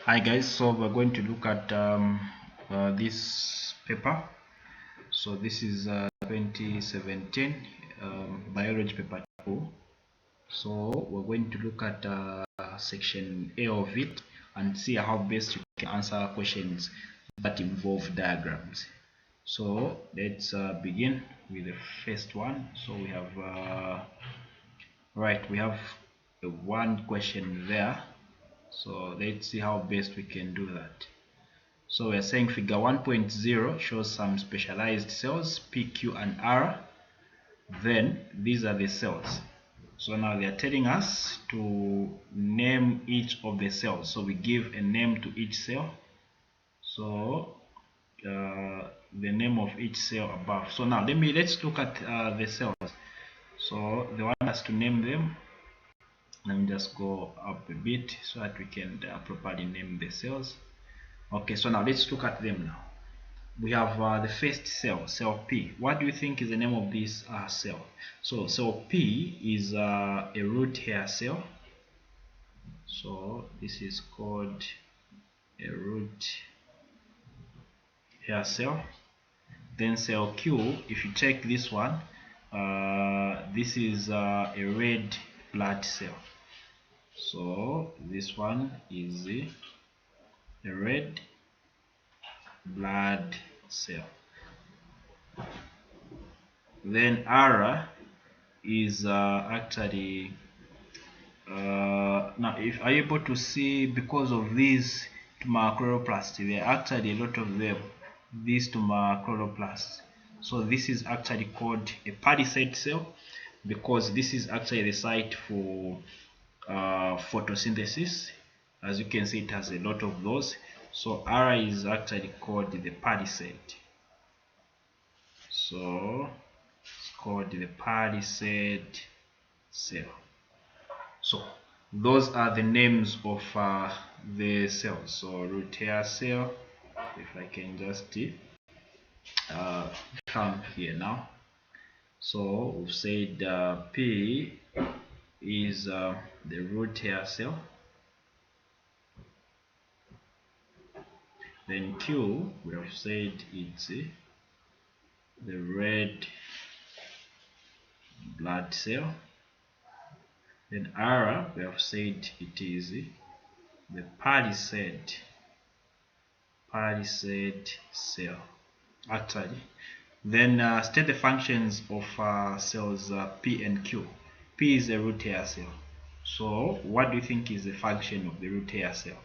Hi guys, so we're going to look at this paper. So this is 2017 biology paper 2. So we're going to look at section A of it and see how best you can answer questions that involve diagrams. So let's begin with the first one. So we have we have one question there. So let's see how best we can do that. So we're saying figure 1.0 shows some specialized cells, P, Q, and R. Then these are the cells. So now they're telling us to name each of the cells. So we give a name to each cell. So the name of each cell above. So now let's look at the cells. So they want us to name them. Let me just go up a bit so that we can properly name the cells. Okay, so now let's look at them now. We have the first cell, cell P. What do you think is the name of this cell? So cell P is a root hair cell. So this is called a root hair cell. Then cell Q, if you check this one, this is a red blood cell. So this one is a red blood cell. Then R is actually now if are you able to see, because of these tumor-chloroplasts, there are actually a lot of them, these tumor-chloroplasts. So this is actually called a palisade cell, because this is actually the site for photosynthesis. As you can see, it has a lot of those. So R is actually called the palisade. So it's called the palisade cell. So those are the names of the cells. So root hair cell, if I can just come here now. So we've said P is the root hair cell. Then Q, we have said it's the red blood cell. Then R, we have said it is the palisade cell, actually. Then state the functions of cells P and Q. P is a root hair cell. So what do you think is the function of the root hair cell?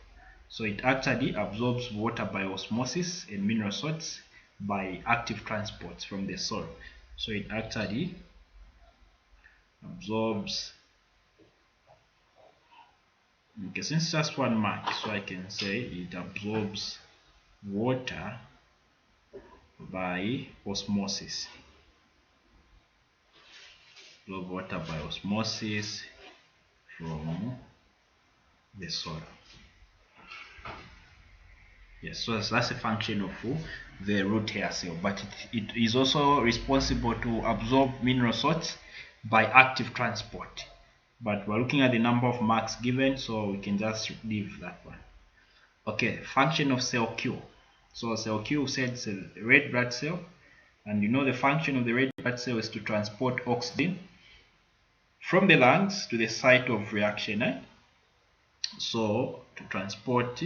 So it actually absorbs water by osmosis and mineral salts by active transports from the soil. So it actually absorbs, okay, since just one mark, so I can say it absorbs water by osmosis. Absorb water by osmosis from the soil. Yes, so that's a function of the root hair cell, but it is also responsible to absorb mineral salts by active transport. But we're looking at the number of marks given, so we can just leave that one. Okay, function of cell Q. So cell Q said it's a red blood cell, and you know the function of the red blood cell is to transport oxygen from the lungs to the site of reaction. So to transport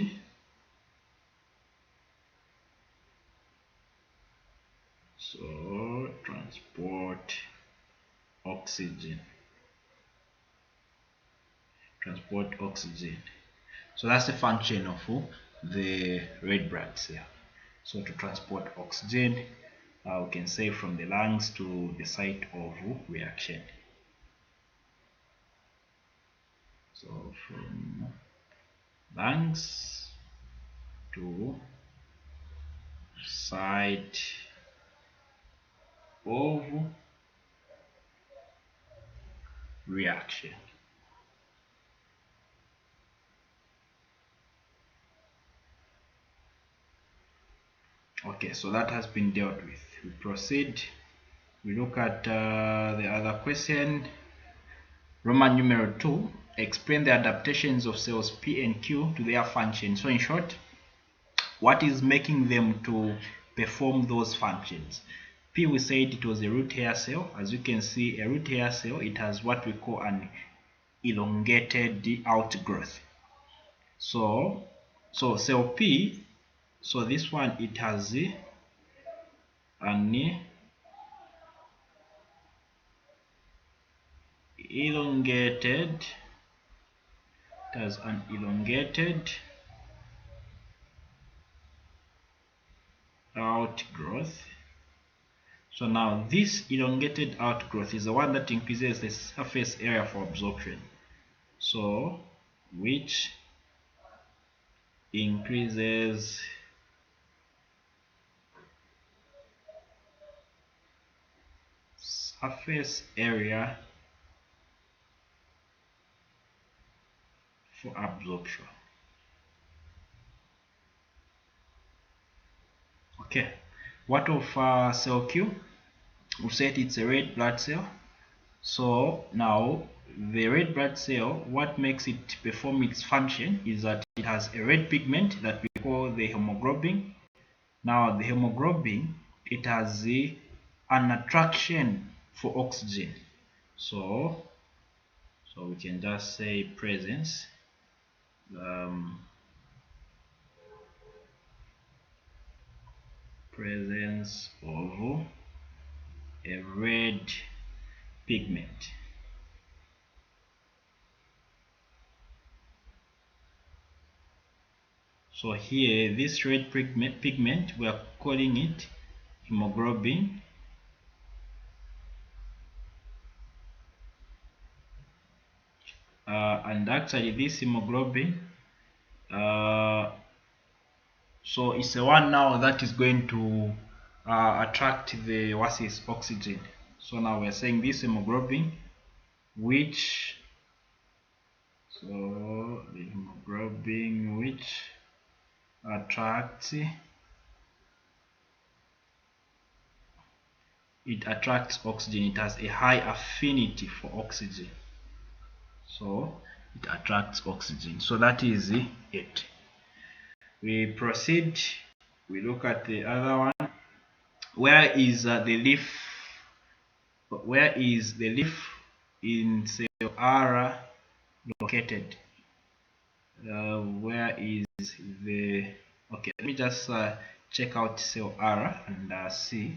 oxygen. Transport oxygen. So that's the function of the red blood cell. So to transport oxygen, we can say from the lungs to the site of reaction. So from lungs to site of reaction. Okay, so that has been dealt with. We proceed. We look at the other question. Roman numeral 2. explain the adaptations of cells P and Q to their function. So in short, what is making them to perform those functions? P, we said it was a root hair cell. As you can see, a root hair cell, it has what we call an elongated outgrowth. So cell P, so this one, it has an elongated, outgrowth. So now this elongated outgrowth is the one that increases the surface area for absorption. So which increases surface area for absorption. Okay, what of cell Q? We said it's a red blood cell. So now the red blood cell, what makes it perform its function is that it has a red pigment that we call the hemoglobin. Now the hemoglobin, it has an attraction for oxygen. So we can just say presence of a red pigment. So here, this red pigment, we are calling it hemoglobin. And actually this hemoglobin, so it's the one now that is going to attract the oxygen. So now we're saying this hemoglobin, which attracts, it attracts oxygen. It has a high affinity for oxygen. So it attracts oxygen. So that is it. We proceed. We look at the other one. Where is the leaf? Where is the leaf in cell R located? Where is the? Okay, let me just check out cell R and see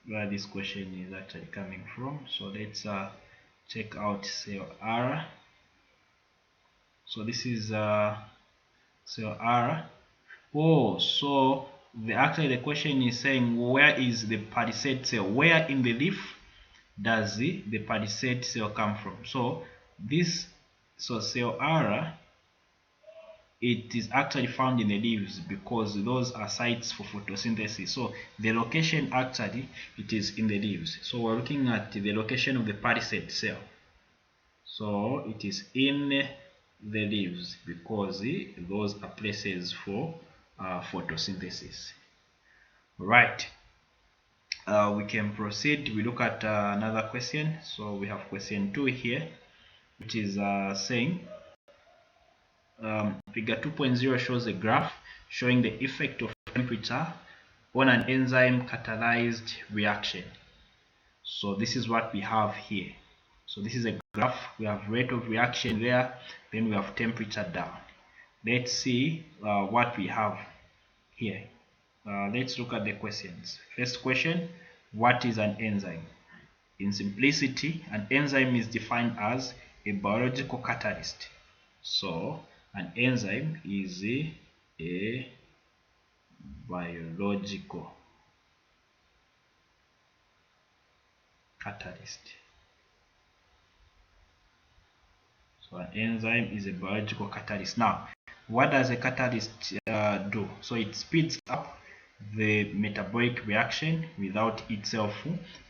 where this question is actually coming from. So let's check out cell R. So this is cell R. Oh, so actually the question is saying where is the palisade cell? Where in the leaf does the palisade cell come from? So cell R, it is actually found in the leaves because those are sites for photosynthesis. So the location actually, it is in the leaves. So we're looking at the location of the palisade cell. So it is in the leaves because those are places for photosynthesis. Right. We can proceed. We look at another question. So we have question 2 here, which is saying figure 2.0 shows a graph showing the effect of temperature on an enzyme catalyzed reaction. So this is what we have here. So this is a graph. We have rate of reaction there, then we have temperature down. Let's see what we have here. Let's look at the questions. First question, what is an enzyme? In simplicity, an enzyme is defined as a biological catalyst. So an enzyme is a biological catalyst. So an enzyme is a biological catalyst. Now, what does a catalyst do? So it speeds up the metabolic reaction without itself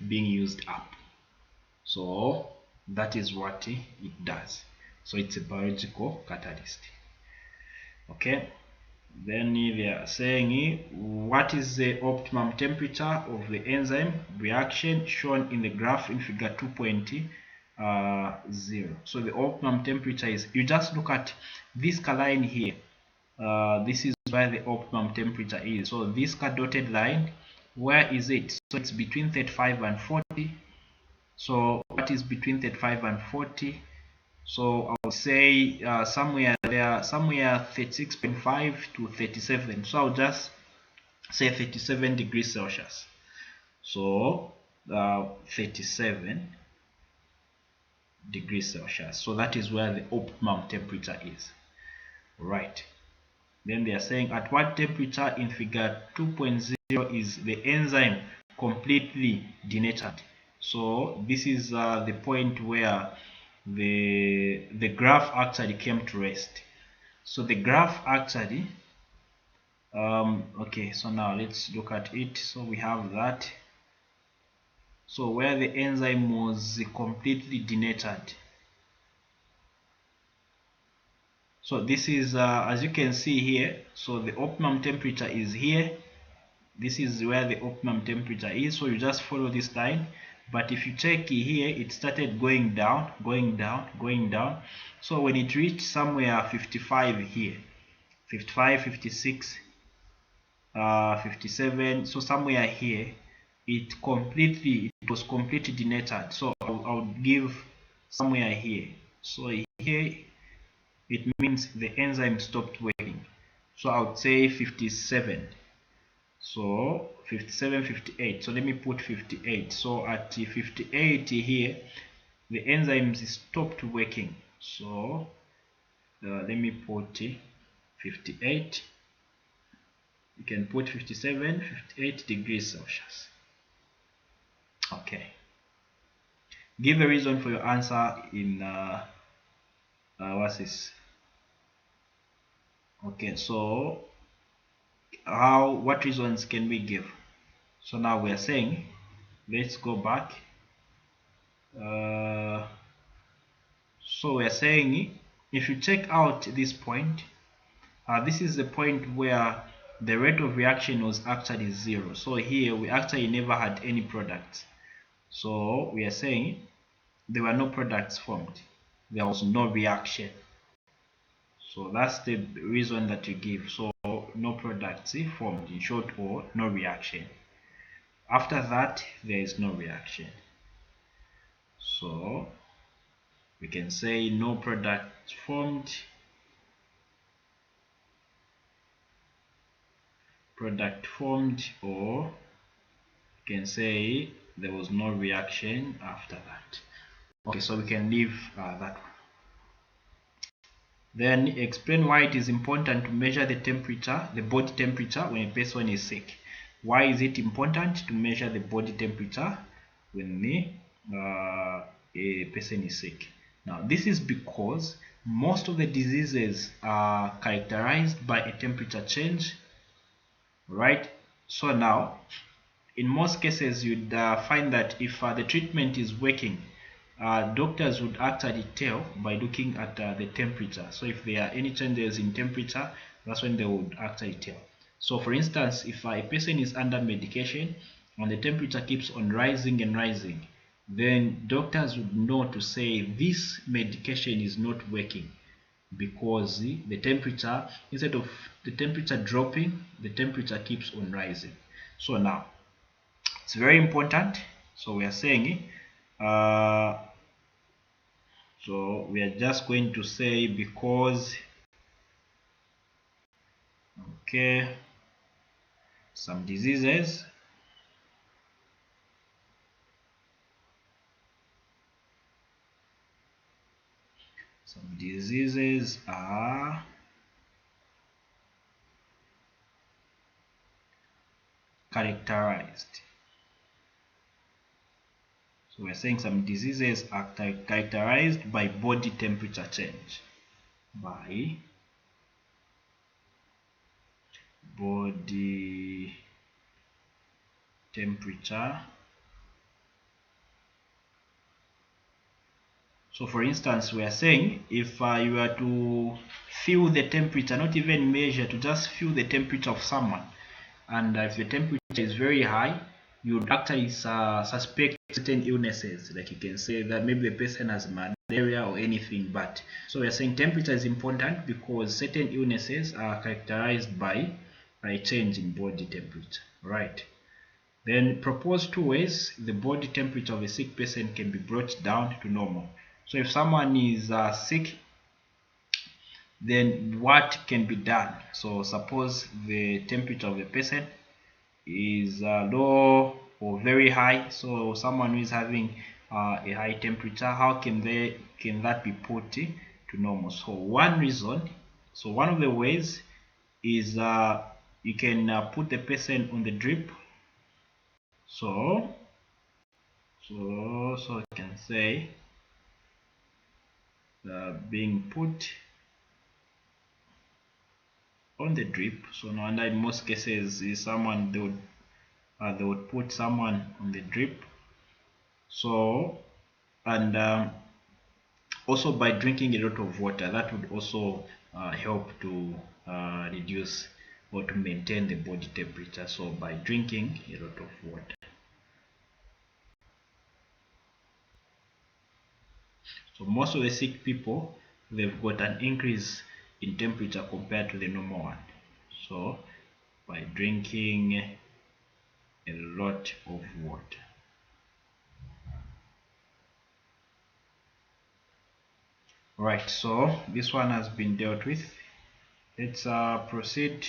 being used up. So that is what it does. So it's a biological catalyst. Okay, then they are saying what is the optimum temperature of the enzyme reaction shown in the graph in figure 2.0. 0. So the optimum temperature is, you just look at this line here. This is where the optimum temperature is. So this dotted line, where is it? So it's between 35 and 40. So what is between 35 and 40? So I would say somewhere there, somewhere 36.5 to 37. So I'll just say 37 degrees Celsius. So 37 degrees Celsius. So that is where the optimum temperature is. Right. Then they are saying at what temperature in figure 2.0 is the enzyme completely denatured. So this is the point where the graph actually came to rest. So the graph actually okay, so now let's look at it. So we have that. So where the enzyme was completely denatured. So this is as you can see here, so the optimum temperature is here. This is where the optimum temperature is, so you just follow this line. But if you check here, it started going down, going down, going down. So when it reached somewhere 55 here, 55, 56, 57, so somewhere here, it was completely denatured. So I would give somewhere here. So here it means the enzyme stopped working. So I would say 57. So 57, 58. So let me put 58. So at 58 here, the enzymes stopped working. So let me put 58. You can put 57, 58 degrees Celsius. Okay. Give a reason for your answer in what's this? Okay, so what reasons can we give? So now we are saying, let's go back. So we are saying if you check out this point, this is the point where the rate of reaction was actually 0. So here we actually never had any products. So we are saying there were no products formed. There was no reaction. So that's the reason that you give. So no products formed, in short, or no reaction. After that, there is no reaction. So we can say no product formed, or we can say there was no reaction after that. Okay, so we can leave that one. Then explain why it is important to measure the temperature, the body temperature, when a person is sick. Why is it important to measure the body temperature when a person is sick? Now, this is because most of the diseases are characterized by a temperature change, right? So now, in most cases, you'd find that if the treatment is working, doctors would actually tell by looking at the temperature. So if there are any changes in temperature, that's when they would actually tell. So for instance, if a person is under medication and the temperature keeps on rising and rising, then doctors would know to say this medication is not working, because the temperature, instead of the temperature dropping, the temperature keeps on rising. So now it's very important. So we are saying so we are just going to say because, okay, some diseases are characterized. So we're saying some diseases are characterized by body temperature change. By body temperature. So for instance, we are saying if you were to feel the temperature, not even measure, to just feel the temperature of someone, and if the temperature is very high, you'd actually suspect certain illnesses. Like you can say that maybe the person has malaria or anything. But so we're saying temperature is important because certain illnesses are characterized by a change in body temperature. Right. Then propose two ways the body temperature of a sick person can be brought down to normal. So if someone is sick, then what can be done? So suppose the temperature of the person is low or very high. So someone who is having a high temperature, how can that be put to normal? So one of the ways is you can put the person on the drip. So I can say being put on the drip. So now, and in most cases, is someone they would put someone on the drip. So and also by drinking a lot of water, that would also help to reduce or to maintain the body temperature. So by drinking a lot of water. So most of the sick people, they've got an increase in temperature compared to the normal one. So by drinking a lot of water. Right, so this one has been dealt with. Let's proceed.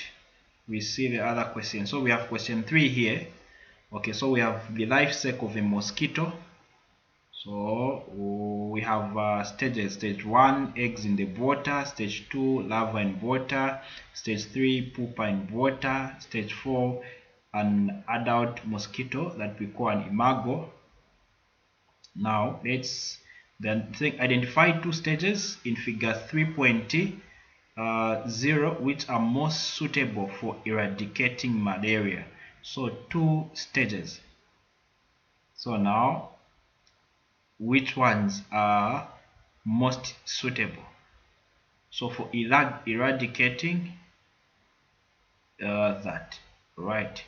We see the other question. So we have question 3 here. Okay, so we have the life cycle of a mosquito. So we have stages. Stage 1, eggs in the water. Stage 2, larva in water. Stage 3, pupa in water. Stage 4, an adult mosquito that we call an imago. Now let's then identify two stages in figure 3.0 which are most suitable for eradicating malaria. So two stages. So now which ones are most suitable? So for eradicating that, right?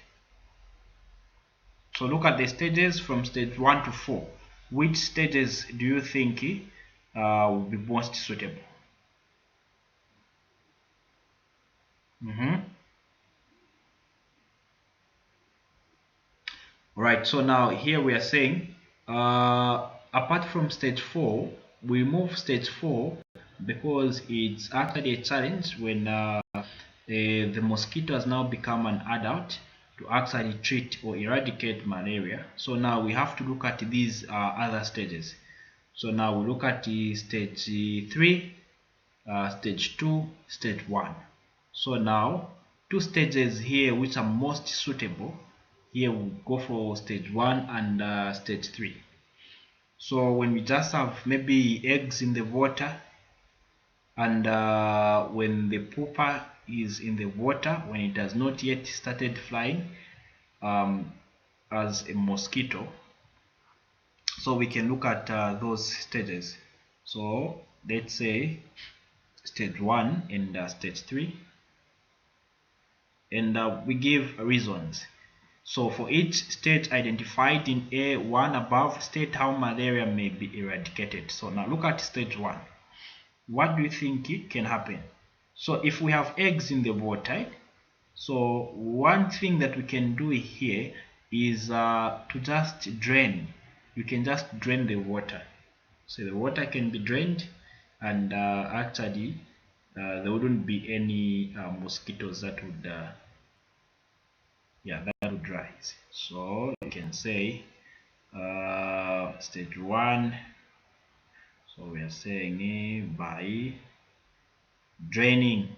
So look at the stages from stage 1 to 4. Which stages do you think will be most suitable? Right, so now here we are saying apart from stage 4, we move stage 4 because it's actually a challenge when the mosquito has now become an adult to actually treat or eradicate malaria. So now we have to look at these other stages. So now we look at the stage 3, stage 2, stage 1. So now two stages here which are most suitable. Here we'll go for stage 1 and stage 3. So when we just have maybe eggs in the water and when the pupa is in the water, when it has not yet started flying as a mosquito, so we can look at those stages. So let's say stage 1 and stage 3, and we give reasons. So for each stage identified in A1 above, state how malaria may be eradicated. So now look at stage 1. What do you think can happen? So if we have eggs in the water, so one thing that we can do here is to just drain. You can just drain the water. So the water can be drained, and actually there wouldn't be any mosquitoes that would that would rise. So you can say stage 1. So we are saying by draining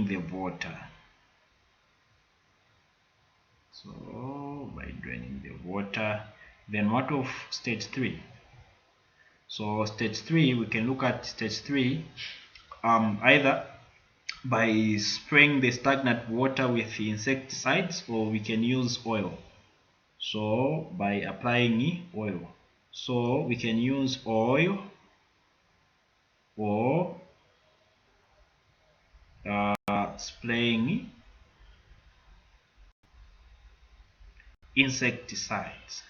the water. So by draining the water. Then what of stage 3? So stage 3, we can look at stage 3 either by spraying the stagnant water with insecticides, or we can use oil. So by applying oil, so we can use oil or spraying insecticides.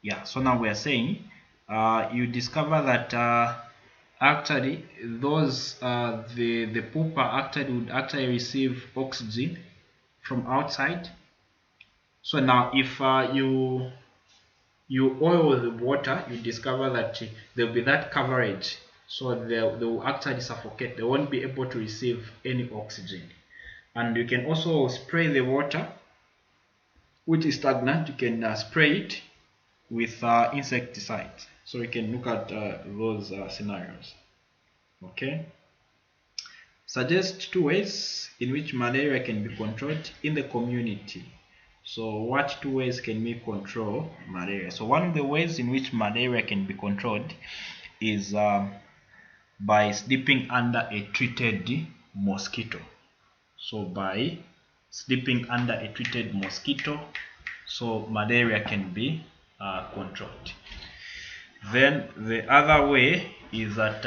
Yeah, so now we are saying you discover that actually those the pupa actually would actually receive oxygen from outside. So now if you oil the water, you discover that there will be that coverage, so they will actually suffocate. They won't be able to receive any oxygen. And you can also spray the water which is stagnant. You can spray it with insecticides. So we can look at those scenarios. Okay. Suggest 2 ways in which malaria can be controlled in the community. So what 2 ways can we control malaria? So one of the ways in which malaria can be controlled is by sleeping under a treated mosquito. So by sleeping under a treated mosquito, so malaria can be controlled. Then the other way is that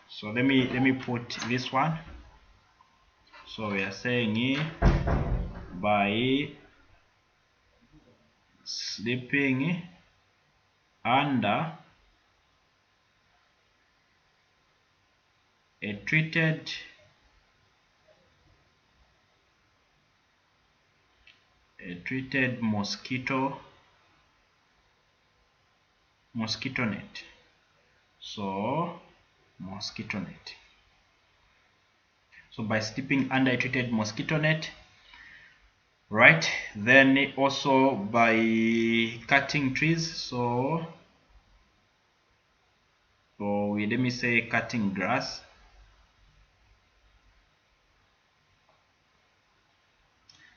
so let me put this one. So we are saying by sleeping under a treated mosquito net. So mosquito net. So by sleeping under a treated mosquito net, right? Then also by cutting trees. So let me say cutting grass.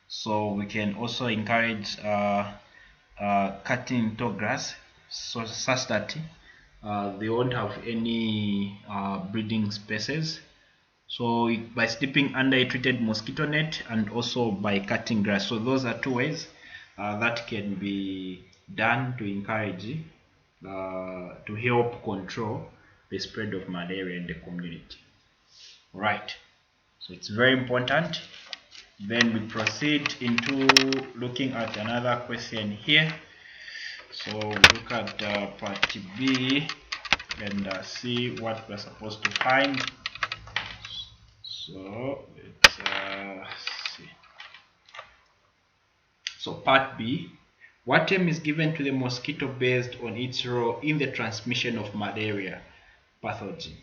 So we can also encourage cutting tall grass, so such that they won't have any breeding spaces. So by sleeping under a treated mosquito net and also by cutting grass. So those are 2 ways that can be done to encourage to help control the spread of malaria in the community. Right. So it's very important. Then we proceed into looking at another question here. So we look at part B and see what we're supposed to find. So let's see. So part B, what term is given to the mosquito based on its role in the transmission of malaria pathogen?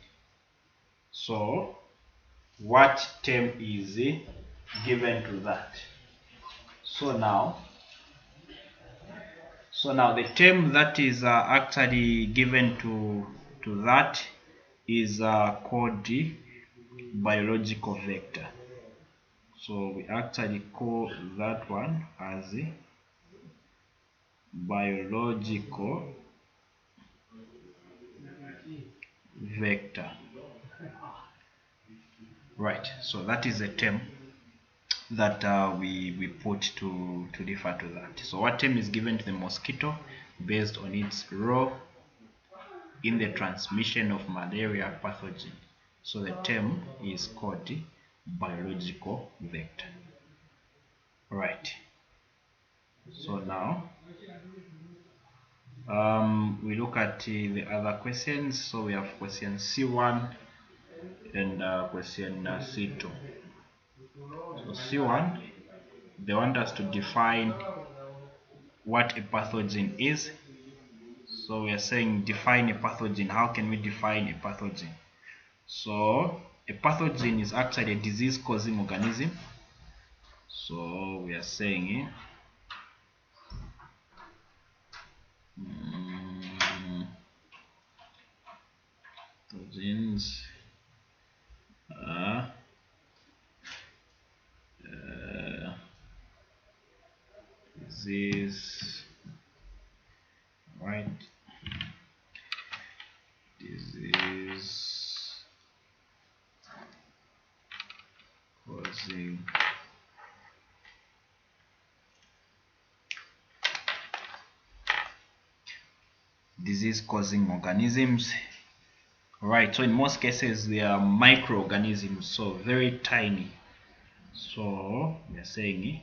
So what term is given to that? So now the term that is actually given to that is called biological vector. So we actually call that one as biological vector. Right, so that is a term that we put to refer to that. So what term is given to the mosquito based on its role in the transmission of malaria pathogen? So the term is called biological vector. Right. So now we look at the other questions. So we have question C1 and question C2. So C1, they want us to define what a pathogen is. So we are saying define a pathogen. How can we define a pathogen? So a pathogen is actually a disease causing organism. So we are saying pathogens are disease, right? Disease causing disease causing organisms. Right, so in most cases they are microorganisms, so very tiny. So we are saying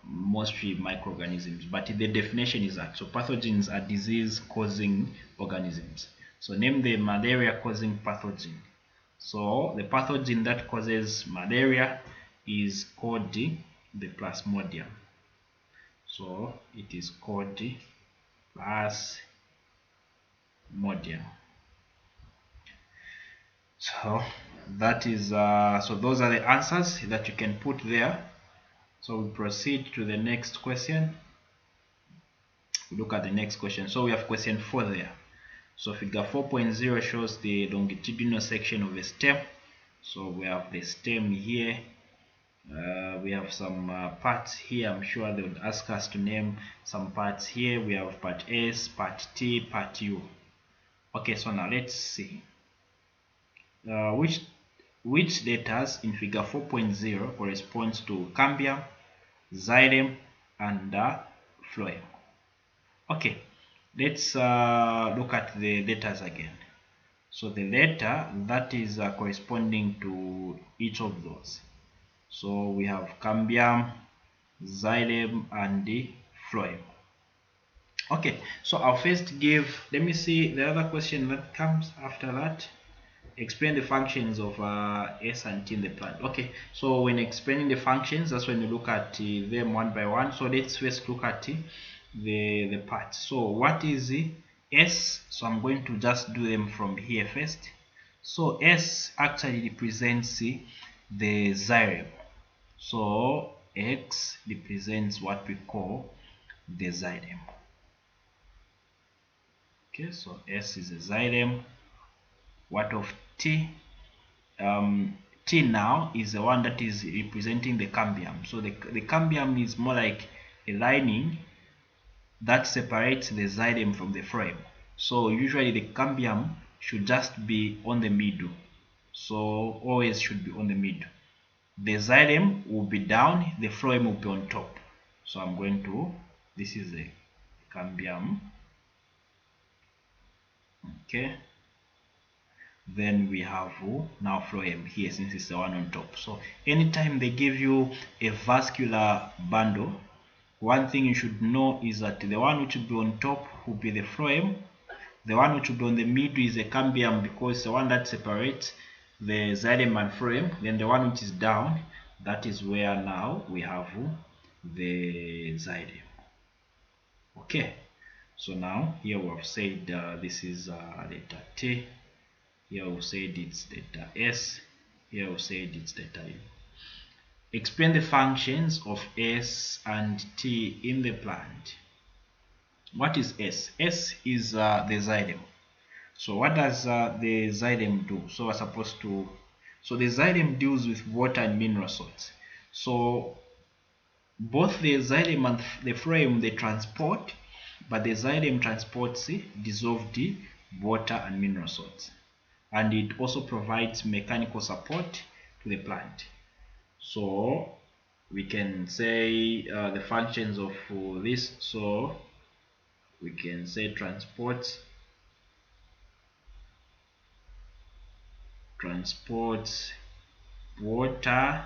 mostly microorganisms, but the definition is that so pathogens are disease causing organisms. So name the malaria causing pathogen. So the pathogen that causes malaria is called the plasmodium. So it is called the plasmodium. So that is so those are the answers that you can put there. So we proceed to the next question. We look at the next question. So we have question 4 there. So figure 4.0 shows the longitudinal section of a stem. So we have the stem here. We have some parts here. I'm sure they would ask us to name some parts here. We have part S, part T, part U. Okay, so now let's see which letters in figure 4.0 corresponds to cambium, xylem, and phloem. Okay, let's look at the letters again. So the letter that is corresponding to each of those. So we have cambium, xylem, and the phloem. Okay, so I'll first give, let me see the other question that comes after that. Explain the functions of S and T in the plant. Okay, so when explaining the functions, that's when you look at them one by one. So let's first look at the parts. So what is S? So I'm going to just do them from here first. So S actually represents the xylem. So X represents what we call the xylem. Okay, so S is a xylem. What of T? T now is the one that is representing the cambium. So the cambium is more like a lining that separates the xylem from the phloem. So usually the cambium should just be on the middle. So always should be on the middle. The xylem will be down, the phloem will be on top. So I'm going to, this is the cambium. Okay. Then we have now phloem here, since it's the one on top. So anytime they give you a vascular bundle, one thing you should know is that the one which will be on top will be the phloem, the one which will be on the middle is the cambium, because it's the one that separates the xylem and phloem. Then the one which is down, that is where now we have the xylem. Okay, so now here we have said this is letter T. Here we said it's letter S. Here we said it's letter U. Explain the functions of S and T in the plant. What is S? S is the xylem. So what does the xylem do? So we're supposed to, so the xylem deals with water and mineral salts. So both the xylem and the phloem they transport, but the xylem transports dissolved water and mineral salts. And it also provides mechanical support to the plant. So we can say the functions of this. So we can say transports water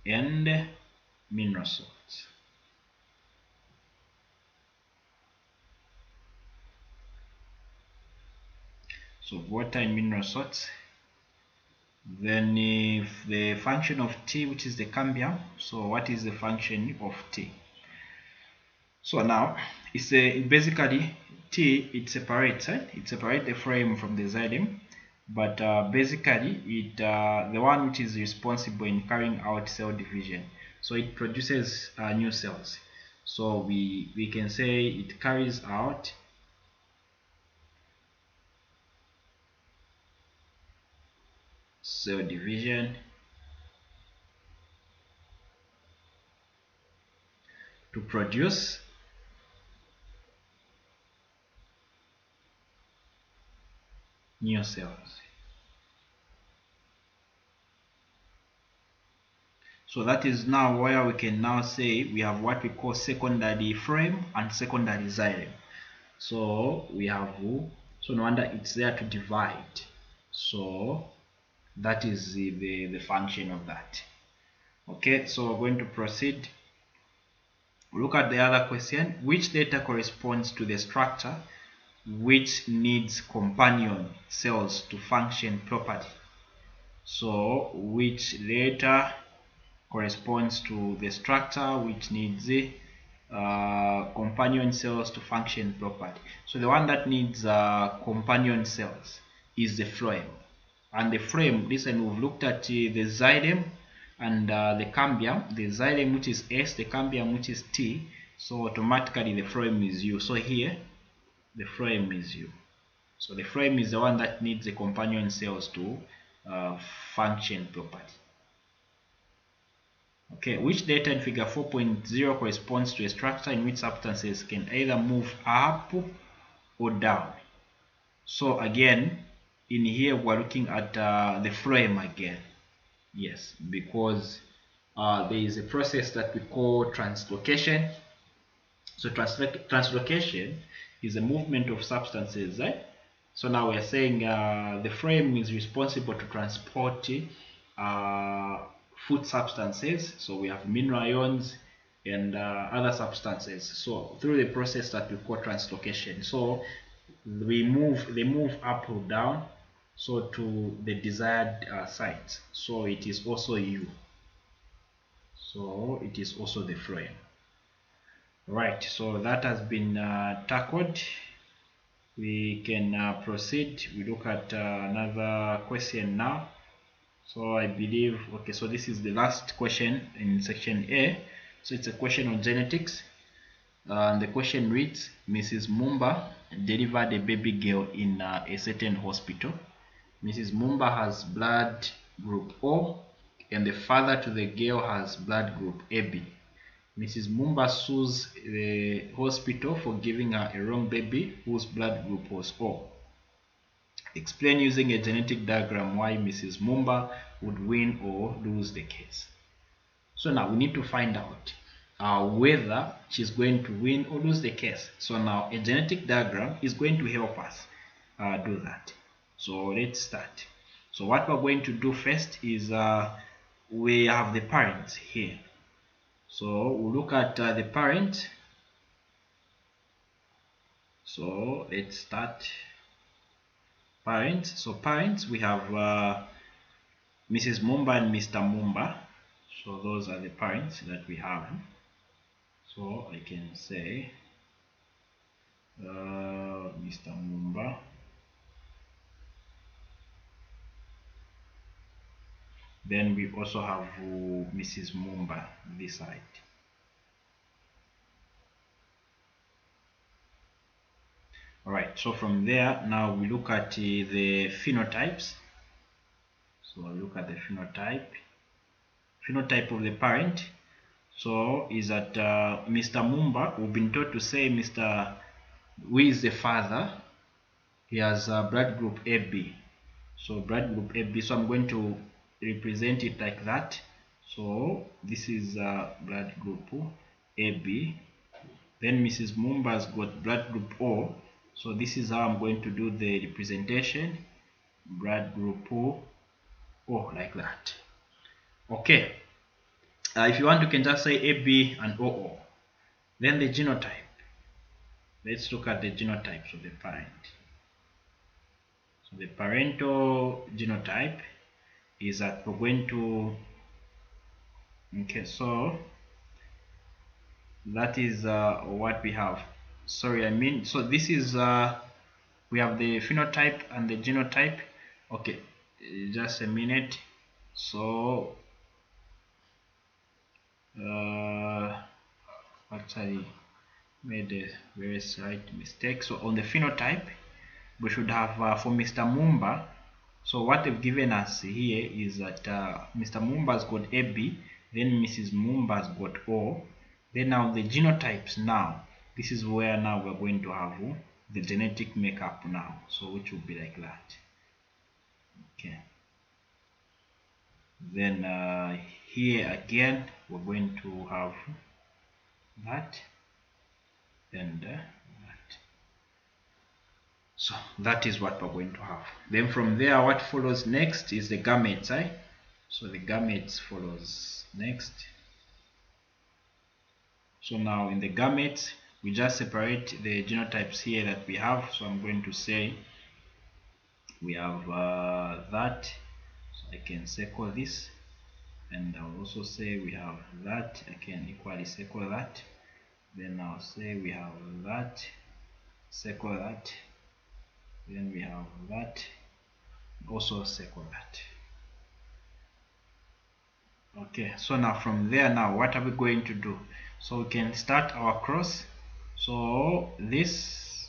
and mineral salts. So water and mineral salts. Then if the function of T, which is the cambium, so what is the function of T? So now it's basically T, it separates the phloem from the xylem, but basically it the one which is responsible in carrying out cell division. So it produces new cells. So we can say it carries out cell division to produce new cells. So that is now where we can now say we have what we call secondary phloem and secondary xylem. So we have, so no wonder it's there to divide. So that is the function of that. Okay, so we're going to proceed. Look at the other question. Which data corresponds to the structure which needs companion cells to function properly? So which data corresponds to the structure which needs companion cells to function properly? So the one that needs companion cells is the phloem. And the phloem, listen, we've looked at the xylem and the cambium. The xylem, which is S, the cambium, which is T. So automatically the phloem is U. So here the phloem is U. So the phloem is the one that needs the companion cells to function properly. Okay, which data in figure 4.0 corresponds to a structure in which substances can either move up or down? So again, in here we're looking at the phloem again. Yes, because there is a process that we call translocation. So translocation is a movement of substances, right? So now we are saying the phloem is responsible to transport food substances. So we have mineral ions and other substances. So through the process that we call translocation. So they move up or down, so to the desired site. So it is also U. So it is also the phloem. Right, so that has been tackled. We can proceed. We look at another question now. So I believe, okay, so this is the last question in section A. So it's a question on genetics. And the question reads, Mrs. Mumba delivered a baby girl in a certain hospital. Mrs. Mumba has blood group O, and the father to the girl has blood group AB. Mrs. Mumba sues the hospital for giving her a wrong baby whose blood group was O. Explain using a genetic diagram why Mrs. Mumba would win or lose the case. So now we need to find out whether she's going to win or lose the case. So now a genetic diagram is going to help us do that. So let's start. So what we're going to do first is we have the parents here. So we'll look at the parent. So let's start parents. So parents, we have Mrs. Mumba and Mr. Mumba. So those are the parents that we have. So I can say Mr. Mumba. Then we also have Mrs. Mumba this side. Alright, so from there now we look at the phenotypes. So I look at the phenotype. Phenotype of the parent. So is that Mr. Mumba, we've been taught to say Mr. who is the father. He has blood group AB. So blood group AB. So I'm going to represent it like that. So this is blood group AB. Then Mrs. Mumba's got blood group O. So this is how I'm going to do the representation. Blood group O, like that. Okay. If you want, you can just say AB and OO. Then the genotype. Let's look at the genotypes of the parent. So the parental genotype is that we're going to, okay, so that is what we have. Sorry, I mean, so this is we have the phenotype and the genotype. Okay, just a minute. So actually made a very slight mistake. So on the phenotype we should have for Mr. Mumba. So what they've given us here is that Mr. Mumba's got AB, then Mrs. Mumba's got O. Then now the genotypes now, this is where now we're going to have the genetic makeup now. So which will be like that. Okay. Then here again we're going to have that and that. So that is what we're going to have. Then from there, what follows next is the gametes, right? So the gametes follows next. So now in the gametes, we just separate the genotypes here that we have. So I'm going to say we have that. So I can circle this, and I'll also say we have that. I can equally circle that. Then I'll say we have that, circle that. Then we have that, also circle that. Okay, so now from there, now what are we going to do? So we can start our cross. So this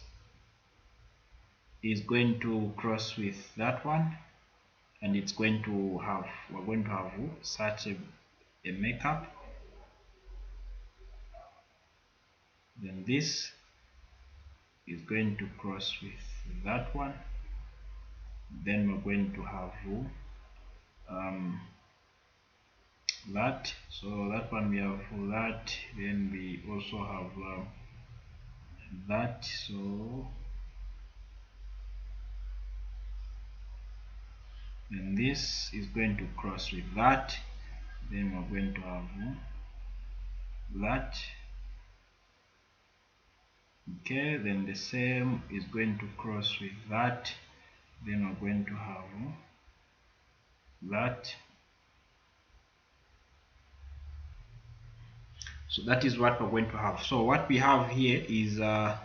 is going to cross with that one, and it's going to have, we're going to have such a makeup. Then this is going to cross with that one. Then we're going to have that. So that one we have that. Then we also have that. So then this is going to cross with that. Then we're going to have that. Okay, then the same is going to cross with that. Then we're going to have that. So that is what we're going to have. So what we have here is the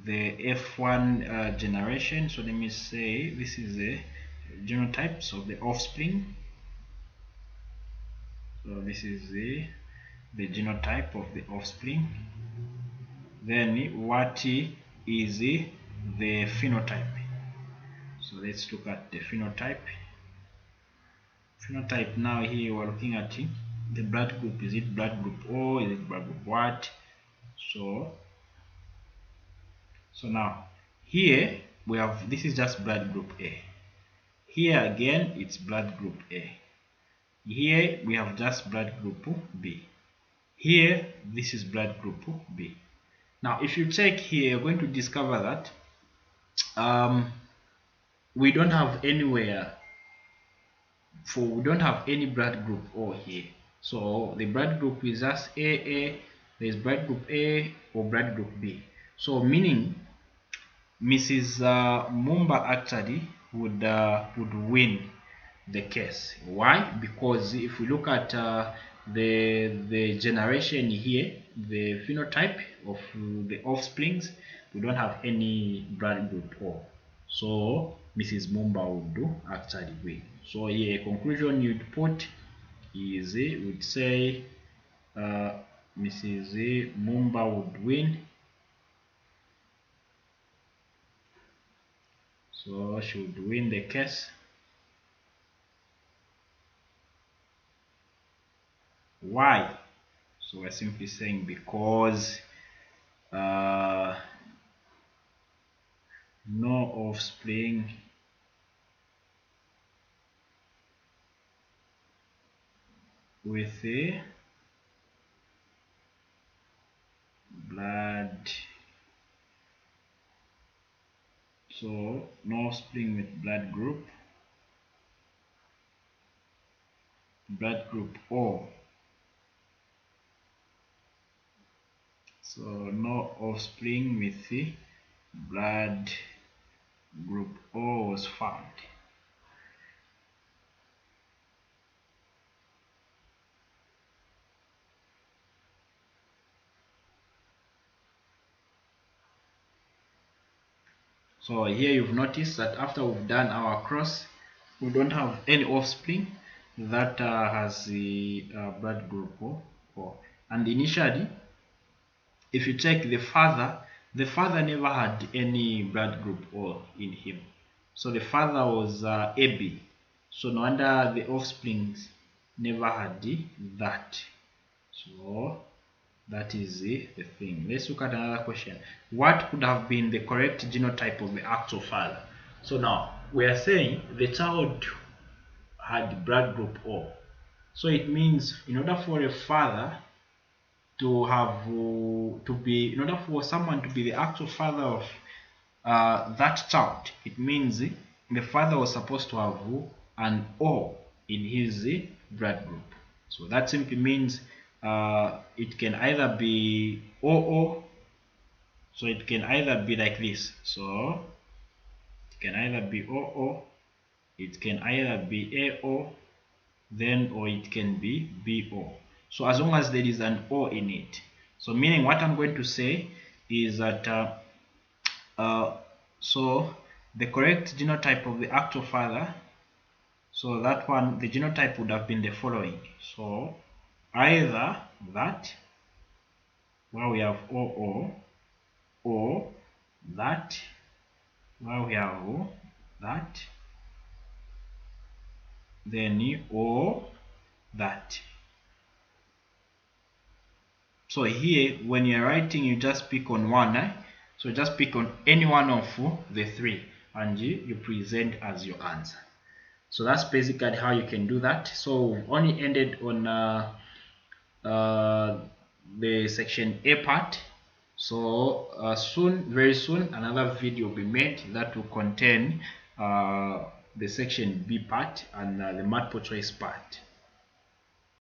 F1 generation. So let me say this is the genotypes of the offspring. So this is the genotype of the offspring. Then what is the phenotype? So let's look at the phenotype. Phenotype now here we're looking at the blood group. Is it blood group O? Is it blood group what? So now here we have, this is just blood group A. Here again it's blood group A. Here we have just blood group B. Here this is blood group B. Now if you check here, you're going to discover that we don't have anywhere we don't have any blood group O here. So the blood group is just AA. There's blood group A or blood group B. So meaning Mrs. Mumba actually would win the case. Why? Because if we look at the generation here, the phenotype of the offsprings, we don't have any blood group O. So Mrs. Mumba would actually win. So here, conclusion you'd put is would say Mrs. Mumba would win. So she would win the case. Why? So we're simply saying because no offspring with a blood, so no offspring with blood group O. So no offspring with the blood group O was found. So here you've noticed that after we've done our cross, we don't have any offspring that has the blood group O. And initially, if you check the father never had any blood group O in him. So the father was AB. So no wonder the offsprings never had that. So that is the thing. Let's look at another question. What could have been the correct genotype of the actual father? So now we are saying the child had blood group O. So it means in order for a father to have in order for someone to be the actual father of that child, it means the father was supposed to have an O in his blood group. So that simply means it can either be OO, so it can either be like this. So it can either be OO, it can either be AO, then or it can be BO. So as long as there is an O in it. So meaning what I'm going to say is that so the correct genotype of the actual father, so that one, the genotype would have been the following. So either that, where we have OO, or that, where we have that, then or that. So here, when you're writing, you just pick on one. So just pick on any one of the three, and you present as your answer. So that's basically how you can do that. So we've only ended on the section A part. So very soon, another video will be made that will contain the section B part and the multiple choice part.